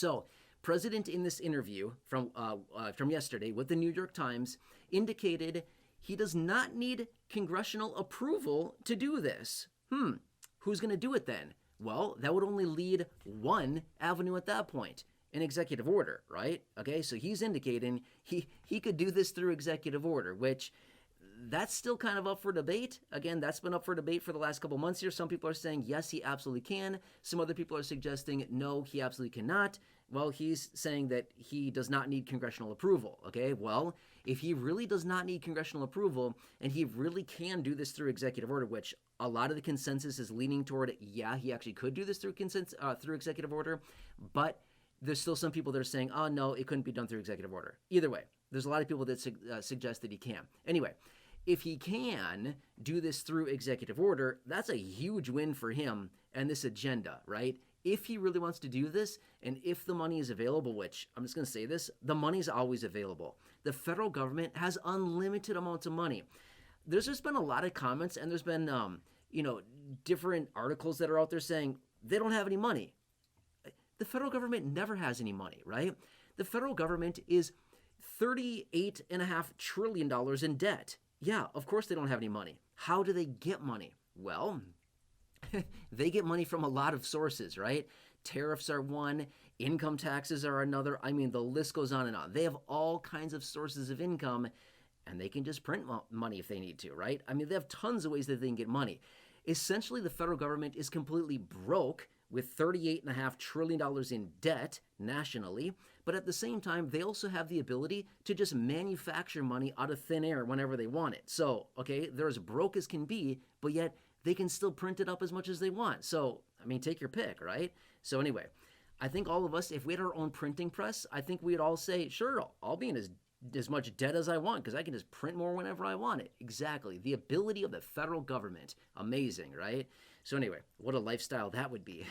So, President in this interview from yesterday with the New York Times indicated he does not need congressional approval to do this. Who's going to do it then? Well, that would only lead one avenue at that point, an executive order, right? Okay, so he's indicating he could do this through executive order, which that's still kind of up for debate. Again, that's been up for debate for the last couple months here. Some people are saying, yes, he absolutely can. Some other people are suggesting, no, he absolutely cannot. Well, he's saying that he does not need congressional approval. Okay, well, if he really does not need congressional approval and he really can do this through executive order, which a lot of the consensus is leaning toward, yeah, he actually could do this through executive order, but there's still some people that are saying, oh, no, it couldn't be done through executive order. Either way, there's a lot of people that suggest that he can. Anyway, if he can do this through executive order, that's a huge win for him and this agenda, right? If he really wants to do this, and if the money is available, which I'm just going to say this, the money is always available. The federal government has unlimited amounts of money. There's just been a lot of comments, and there's been, different articles that are out there saying they don't have any money. The federal government never has any money, right? The federal government is $38.5 trillion in debt. Yeah, of course they don't have any money. How do they get money? Well, they get money from a lot of sources, right? Tariffs are one, income taxes are another. I mean, the list goes on and on. They have all kinds of sources of income, and they can just print money if they need to, right? I mean, they have tons of ways that they can get money. Essentially, the federal government is completely broke with $38.5 trillion in debt nationally, but at the same time, they also have the ability to just manufacture money out of thin air whenever they want it. So, okay, they're as broke as can be, but yet they can still print it up as much as they want. So, I mean, take your pick, right? So anyway, I think all of us, if we had our own printing press, I think we'd all say, sure, I'll be in as much debt as I want because I can just print more whenever I want it. Exactly. The ability of the federal government. Amazing, right? So anyway, what a lifestyle that would be.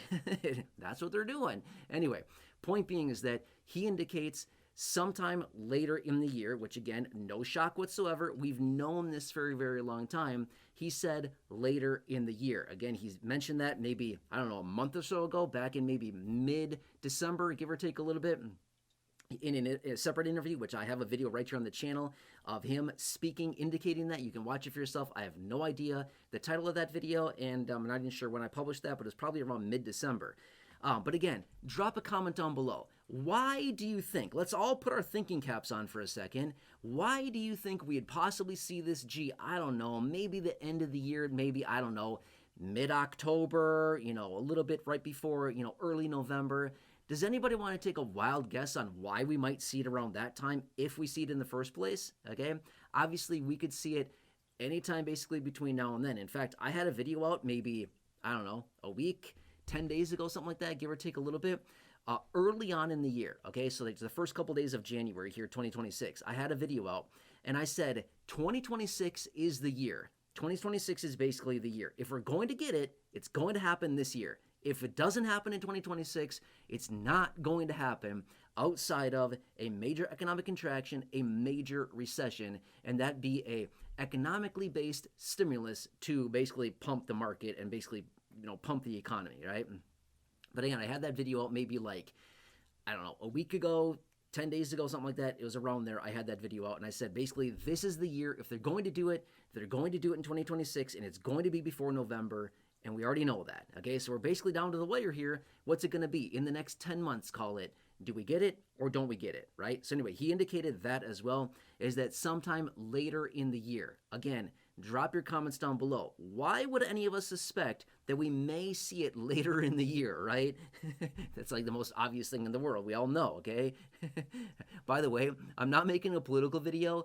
That's what they're doing. Anyway, point being is that he indicates sometime later in the year, which again, no shock whatsoever. We've known this for a very long time. He said later in the year. Again, he's mentioned that maybe, I don't know, a month or so ago, back in maybe mid-December, give or take a little bit. In a separate interview, which I have a video right here on the channel of him speaking, indicating that. You can watch it for yourself. I have no idea the title of that video, and I'm not even sure when I published that, but it's probably around mid-December. But again, drop a comment down below. Why do you think, let's all put our thinking caps on for a second, why do you think we'd possibly see this, I don't know, maybe the end of the year, maybe, I don't know, mid-October, a little bit right before, early November. Does anybody want to take a wild guess on why we might see it around that time if we see it in the first place? Okay, obviously we could see it anytime basically between now and then. In fact, I had a video out maybe, I don't know, a week, 10 days ago, something like that, give or take a little bit, early on in the year. Okay, so like the first couple days of January here, 2026, I had a video out and I said 2026 is the year. 2026 is basically the year. If we're going to get it, it's going to happen this year. If it doesn't happen in 2026, it's not going to happen outside of a major economic contraction, a major recession, and that be a economically based stimulus to basically pump the market and basically, pump the economy, right? But again, I had that video out maybe like, I don't know, a week ago, 10 days ago, something like that. It was around there. I had that video out and I said, basically, this is the year. If they're going to do it, they're going to do it in 2026 and it's going to be before November. And we already know that, okay? So we're basically down to the wire here. What's it going to be? In the next 10 months, call it. Do we get it or don't we get it, right? So anyway, he indicated that as well, is that sometime later in the year. Again, drop your comments down below. Why would any of us suspect that we may see it later in the year, right? That's like the most obvious thing in the world. We all know, okay? By the way, I'm not making a political video.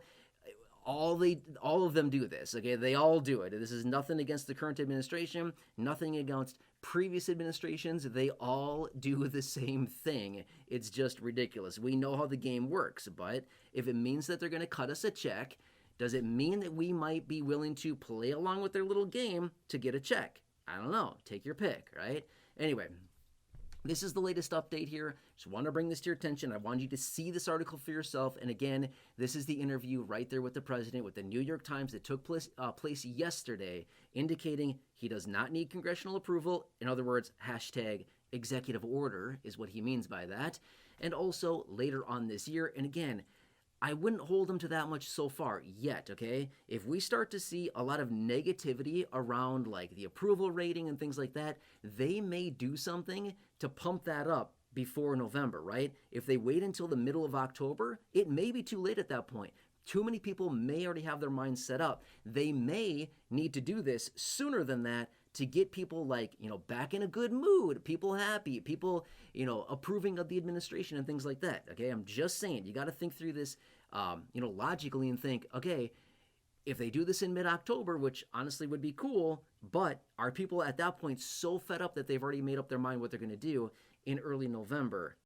All of them do this, okay? They all do it. This is nothing against the current administration, nothing against previous administrations. They all do the same thing. It's just ridiculous. We know how the game works, but if it means that they're going to cut us a check, does it mean that we might be willing to play along with their little game to get a check? I don't know. Take your pick, right? Anyway, this is the latest update here. Just want to bring this to your attention. I want you to see this article for yourself. And again, this is the interview right there with the president with the New York Times that took place yesterday, indicating he does not need congressional approval. In other words, hashtag executive order is what he means by that, and also later on this year. And again, I wouldn't hold them to that much so far yet, okay? If we start to see a lot of negativity around like the approval rating and things like that, they may do something to pump that up before November, right? If they wait until the middle of October, it may be too late at that point. Too many people may already have their minds set up. They may need to do this sooner than that to get people like, back in a good mood, people happy, people, approving of the administration and things like that. Okay, I'm just saying, you got to think through this, logically and think, okay, if they do this in mid-October, which honestly would be cool, but are people at that point so fed up that they've already made up their mind what they're going to do in early November?